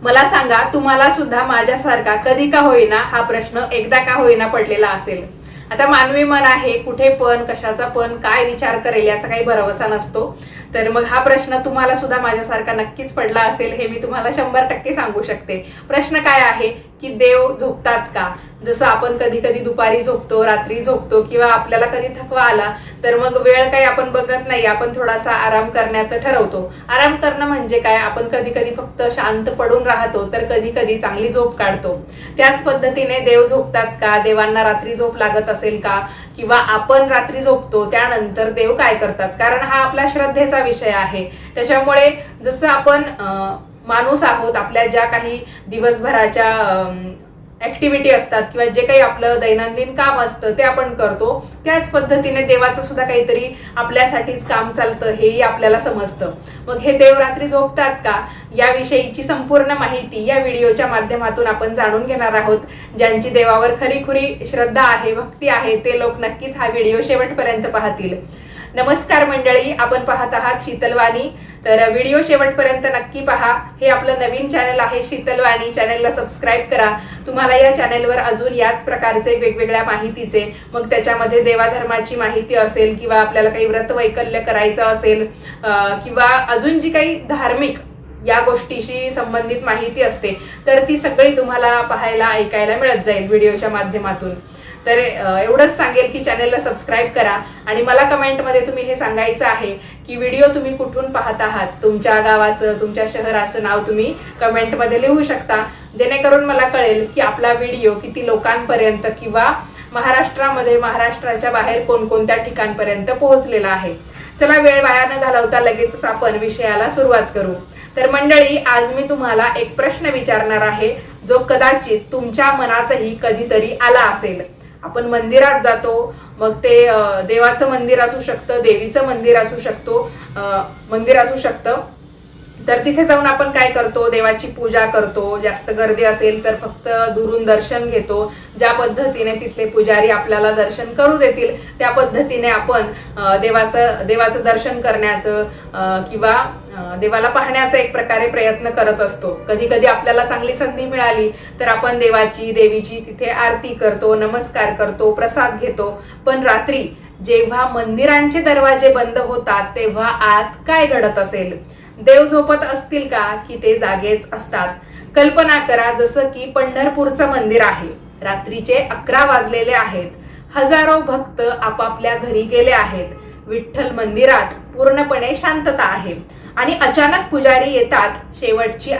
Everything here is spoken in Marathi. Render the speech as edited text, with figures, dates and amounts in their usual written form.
मला सांगा, तुम्हाला सुद्धा माझ्यासारखा कधी का होईना हा प्रश्न एकदा का होईना पडलेला असेल. आता मानवी मन आहे, कुठे पण कशाचा पण काय विचार करेल याचा काही भरवसा नसतो. तर मग हा प्रश्न तुम्हाला सुद्धा माझ्यासारखा नक्कीच पडला असेल, हे मी तुम्हाला 100% सांगू शकते. प्रश्न काय आहे की देव झोपतात का? जसं आपण कधी कधी दुपारी झोपतो, रात्री झोपतो, किंवा आपल्याला कधी थकवा आला तर मग वेळ काही आपण बघत नाही, आपण थोडासा आराम करण्याचं ठरवतो. आराम करणं म्हणजे काय, आपण कधी कधी फक्त शांत पडून राहतो, तर कधी कधी चांगली झोप काढतो. त्याच पद्धतीने देव झोपतात का? देवांना रात्री झोप लागत असेल का? किंवा आपण रात्री झोपतो त्यानंतर देव काय करतात? कारण हा आपला श्रद्धेचा विषय आहे. त्याच्यामुळे जसं आपण माणूस आहोत, आपल्या ज्या काही दिवसभराच्या ऍक्टिव्हिटी असतात किंवा जे काही आपलं दैनंदिन काम असतं ते आपण करतो, त्याच पद्धतीने देवाचं सुद्धा काहीतरी आपल्यासाठीच काम चालतं हेही आपल्याला समजतं. मग हे देव रात्री झोपतात का याविषयीची संपूर्ण माहिती या व्हिडिओच्या माध्यमातून आपण जाणून घेणार आहोत. ज्यांची देवावर खरीखुरी श्रद्धा आहे, भक्ती आहे, ते लोक नक्कीच हा व्हिडिओ शेवटपर्यंत पाहतील. नमस्कार मंडळी, आपण पाहत आहात शीतलवाणी. तर व्हिडिओ शेवटपर्यंत नक्की पहा. हे आपलं नवीन चॅनल आहे शीतलवाणी, चॅनलला सबस्क्राईब करा. तुम्हाला या चॅनलवर अजून याच प्रकारचे वेगवेगळ्या माहितीचे, मग त्याच्यामध्ये देवाधर्माची माहिती असेल, किंवा आपल्याला काही व्रत वैकल्य करायचं असेल, किंवा अजून जी काही धार्मिक या गोष्टीशी संबंधित माहिती असते, तर ती सगळी तुम्हाला पाहायला ऐकायला मिळत जाईल व्हिडिओच्या माध्यमातून. तर एवढंच सांगेल की चॅनलला सबस्क्राईब करा. आणि मला कमेंटमध्ये तुम्ही हे सांगायचं आहे की व्हिडिओ तुम्ही कुठून पाहत आहात, तुमच्या गावाचं, तुमच्या शहराचं नाव तुम्ही कमेंटमध्ये लिहू शकता, जेणेकरून मला कळेल की आपला व्हिडिओ किती लोकांपर्यंत किंवा महाराष्ट्रामध्ये, महाराष्ट्राच्या बाहेर कोणकोणत्या ठिकाणपर्यंत पोहोचलेला आहे. चला वेळ वाया न घालवता लगेचच आपण विषयाला सुरुवात करू. तर मंडळी, आज मी तुम्हाला एक प्रश्न विचारणार आहे, जो कदाचित तुमच्या मनातही कधीतरी आला असेल. आपण मंदिरात जातो, मग ते देवाचं मंदिर असू शकतं, देवीचं मंदिर असू शकतं. तर तिथे जाऊन आपण काय करतो, देवाची पूजा करतो. जास्त गर्दी असेल तर फक्त दुरून दर्शन घेतो. ज्या पद्धतीने तिथले पुजारी आपल्याला दर्शन करू देतील त्या पद्धतीने आपण देवाचं दर्शन करण्याचं किंवा देवाला पाहण्याचा एक प्रकारे प्रयत्न करत असतो. कधी कधी आपल्याला चांगली संधी मिळाली तर आपण देवीची तिथे आरती करतो, नमस्कार करतो, प्रसाद घेतो. पण रात्री जेव्हा मंदिरांचे दरवाजे बंद होतात तेव्हा आत काय घडत असेल? देव झोपत असतील का की ते जागेच असतात? कल्पना करा, जसं की पंढरपूरचं मंदिर आहे. रात्रीचे 11 वाजलेले आहेत. हजारो भक्त आपापल्या घरी गेले आहेत. विठ्ठल मंदिरात पूर्णपणे शांतता आहे आणि अचानक पुजारी येतात. शेवटची